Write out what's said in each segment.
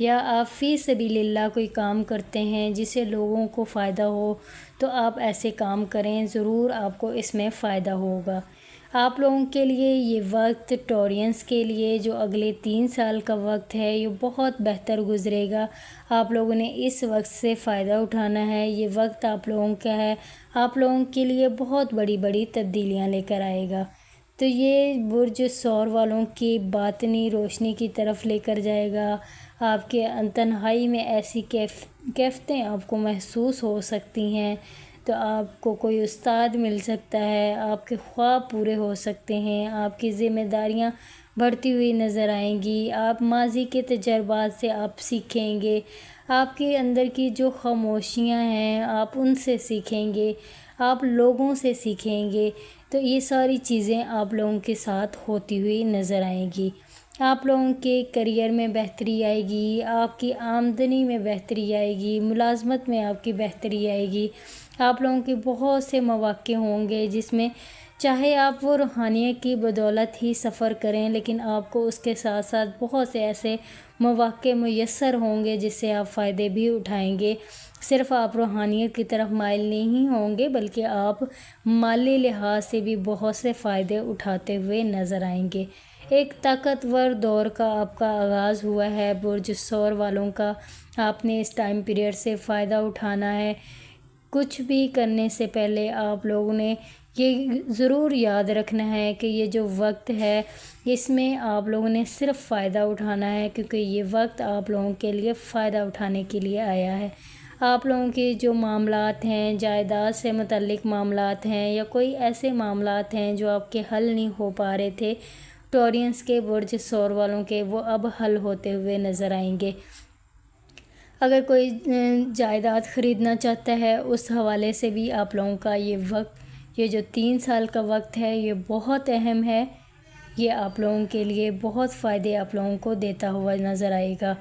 یا آپ فی سبیل اللہ کوئی کام کرتے ہیں جسے لوگوں کو فائدہ ہو، تو آپ ایسے کام کریں، ضرور آپ کو اس میں فائدہ ہوگا۔ آپ لوگوں کے لیے یہ وقت، ٹورینس کے لیے جو اگلے 3 سال کا وقت ہے، یہ بہت بہتر گزرے گا۔ آپ لوگوں نے اس وقت سے فائدہ اٹھانا ہے۔ یہ وقت آپ لوگوں کا ہے، آپ لوگوں کے لیے بہت بڑی بڑی تبدیلیاں لے کر آئے گا۔ تو یہ برج ثور والوں کی باطنی روشنی کی طرف لے کر جائے گا۔ آپ کے تنہائی میں ایسی کیفیتیں آپ کو محسوس ہو سکتی ہیں، تو آپ کو کوئی استاد مل سکتا ہے، آپ کے خواب پورے ہو سکتے ہیں، آپ کی ذمہ داریاں بڑھتی ہوئی نظر آئیں گی، آپ ماضی کے تجربات سے آپ سیکھیں گے، آپ کے اندر کی جو خاموشیاں ہیں آپ ان سے سیکھیں گے، آپ لوگوں سے سیکھیں گے۔ تو یہ ساری چیزیں آپ لوگوں کے ساتھ ہوتی ہوئی نظر آئیں گی۔ آپ لوگوں کے کریئر میں بہتری آئے گی، آپ کی آمدنی میں بہتری آئے گی، ملازمت میں آپ کی بہتری آئے گی۔ آپ لوگوں کے بہت سے مواقع ہوں گے جس میں چاہے آپ وہ روحانیت کی بدولت ہی سفر کریں، لیکن آپ کو اس کے ساتھ ساتھ بہت سے ایسے مواقع میسر ہوں گے جس سے آپ فائدے بھی اٹھائیں گے۔ صرف آپ روحانیت کی طرف مائل نہیں ہوں گے، بلکہ آپ مالی لحاظ سے بھی بہت سے فائدے اٹھاتے ہوئے نظر آئیں گے۔ ایک طاقتور دور کا آپ کا آغاز ہوا ہے برج ثور والوں کا۔ آپ نے اس ٹائم پیریڈ سے فائدہ اٹھانا ہے۔ کچھ بھی کرنے سے پہلے آپ لوگوں نے یہ ضرور یاد رکھنا ہے کہ یہ جو وقت ہے اس میں آپ لوگوں نے صرف فائدہ اٹھانا ہے، کیونکہ یہ وقت آپ لوگوں کے لیے فائدہ اٹھانے کے لیے آیا ہے۔ آپ لوگوں کے جو معاملات ہیں، جائیداد سے متعلق معاملات ہیں، یا کوئی ایسے معاملات ہیں جو آپ کے حل نہیں ہو پا رہے تھے ٹورینس کے برج ثور والوں کے، وہ اب حل ہوتے ہوئے نظر آئیں گے۔ اگر کوئی جائیداد خریدنا چاہتا ہے، اس حوالے سے بھی آپ لوگوں کا یہ وقت، یہ جو 3 سال کا وقت ہے، یہ بہت اہم ہے۔ یہ آپ لوگوں کے لیے بہت فائدے آپ لوگوں کو دیتا ہوا نظر آئے گا۔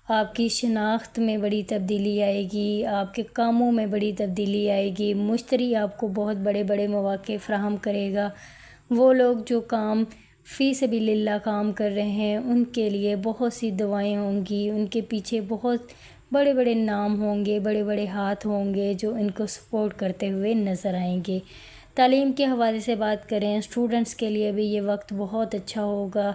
آپ کی شناخت میں بڑی تبدیلی آئے گی، آپ کے کاموں میں بڑی تبدیلی آئے گی، مشتری آپ کو بہت بڑے بڑے مواقع فراہم کرے گا۔ وہ لوگ جو کام فی سبیل اللہ کام کر رہے ہیں، ان کے لیے بہت سی دعائیں ہوں گی، ان کے پیچھے بہت بڑے بڑے نام ہوں گے، بڑے بڑے ہاتھ ہوں گے جو ان کو سپورٹ کرتے ہوئے نظر آئیں گے۔ تعلیم کے حوالے سے بات کریں، اسٹوڈنٹس کے لیے بھی یہ وقت بہت اچھا ہوگا،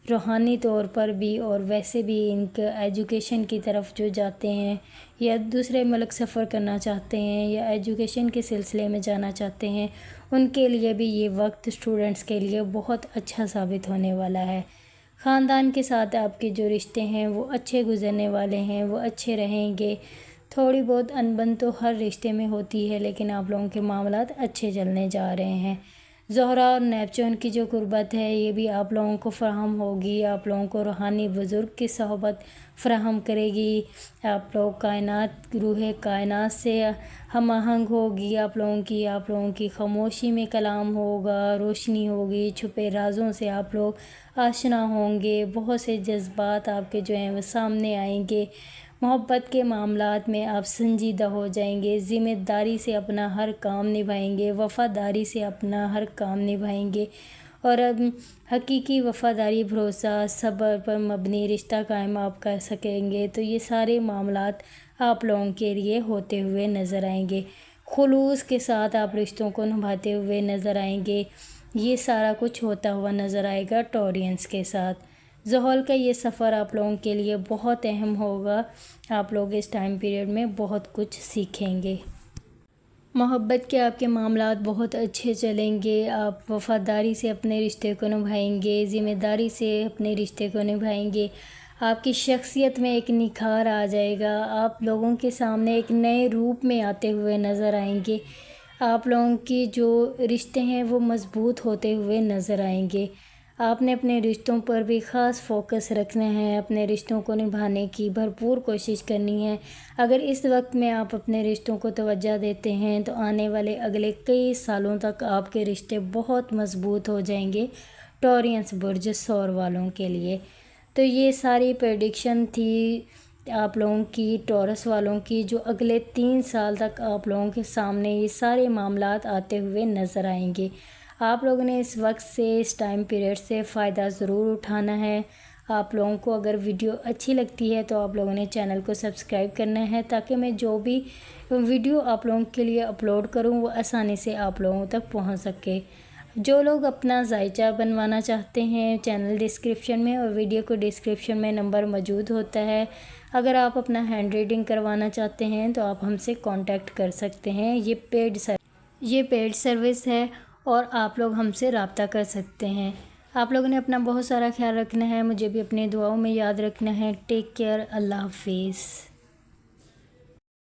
روحانی طور پر بھی اور ویسے بھی ان کے ایجوکیشن کی طرف جو جاتے ہیں یا دوسرے ملک سفر کرنا چاہتے ہیں یا ایجوکیشن کے سلسلے میں جانا چاہتے ہیں، ان کے لیے بھی یہ وقت اسٹوڈنٹس کے لیے بہت اچھا ثابت ہونے والا ہے۔ خاندان کے ساتھ آپ کے جو رشتے ہیں وہ اچھے گزرنے والے ہیں، وہ اچھے رہیں گے۔ تھوڑی بہت انبن تو ہر رشتے میں ہوتی ہے، لیکن آپ لوگوں کے معاملات اچھے چلنے جا رہے ہیں۔ زہرہ اور نیپچون کی جو قربت ہے یہ بھی آپ لوگوں کو فراہم ہوگی، آپ لوگوں کو روحانی بزرگ کی صحبت فراہم کرے گی، آپ لوگ کائنات، روح کائنات سے ہم آہنگ ہوگی آپ لوگوں کی خاموشی میں کلام ہوگا، روشنی ہوگی، چھپے رازوں سے آپ لوگ آشنا ہوں گے، بہت سے جذبات آپ کے جو ہیں وہ سامنے آئیں گے، محبت کے معاملات میں آپ سنجیدہ ہو جائیں گے، ذمہ داری سے اپنا ہر کام نبھائیں گے، وفاداری سے اپنا ہر کام نبھائیں گے، اور اب حقیقی وفاداری، بھروسہ، صبر پر مبنی رشتہ قائم آپ کر سکیں گے۔ تو یہ سارے معاملات آپ لوگوں کے لیے ہوتے ہوئے نظر آئیں گے۔ خلوص کے ساتھ آپ رشتوں کو نبھاتے ہوئے نظر آئیں گے۔ یہ سارا کچھ ہوتا ہوا نظر آئے گا ٹورینس کے ساتھ۔ زحل کا یہ سفر آپ لوگوں کے لیے بہت اہم ہوگا، آپ لوگ اس ٹائم پیریڈ میں بہت کچھ سیکھیں گے۔ محبت کے آپ کے معاملات بہت اچھے چلیں گے، آپ وفاداری سے اپنے رشتے کو نبھائیں گے، ذمہ داری سے اپنے رشتے کو نبھائیں گے، آپ کی شخصیت میں ایک نکھار آ جائے گا، آپ لوگوں کے سامنے ایک نئے روپ میں آتے ہوئے نظر آئیں گے، آپ لوگوں کی جو رشتے ہیں وہ مضبوط ہوتے ہوئے نظر آئیں گے۔ آپ نے اپنے رشتوں پر بھی خاص فوکس رکھنا ہے، اپنے رشتوں کو نبھانے کی بھرپور کوشش کرنی ہے۔ اگر اس وقت میں آپ اپنے رشتوں کو توجہ دیتے ہیں تو آنے والے اگلے کئی سالوں تک آپ کے رشتے بہت مضبوط ہو جائیں گے ٹورینس برج ثور والوں کے لیے۔ تو یہ ساری پریڈکشن تھی آپ لوگوں کی، ٹورس والوں کی، جو اگلے 3 سال تک آپ لوگوں کے سامنے یہ سارے معاملات آتے ہوئے نظر آئیں گے۔ آپ لوگوں نے اس وقت سے، اس ٹائم پیریڈ سے فائدہ ضرور اٹھانا ہے۔ آپ لوگوں کو اگر ویڈیو اچھی لگتی ہے تو آپ لوگوں نے چینل کو سبسکرائب کرنا ہے، تاکہ میں جو بھی ویڈیو آپ لوگوں کے لیے اپلوڈ کروں وہ آسانی سے آپ لوگوں تک پہنچ سکے۔ جو لوگ اپنا ذائچہ بنوانا چاہتے ہیں، چینل ڈسکرپشن میں اور ویڈیو کو ڈسکرپشن میں نمبر موجود ہوتا ہے۔ اگر آپ اپنا ہینڈ ریڈنگ کروانا چاہتے ہیں تو آپ ہم سے کانٹیکٹ کر سکتے ہیں۔ یہ پیڈ سروس ہے اور آپ لوگ ہم سے رابطہ کر سکتے ہیں۔ آپ لوگوں نے اپنا بہت سارا خیال رکھنا ہے، مجھے بھی اپنے دعاؤں میں یاد رکھنا ہے۔ ٹیک کیئر، اللہ حافظ۔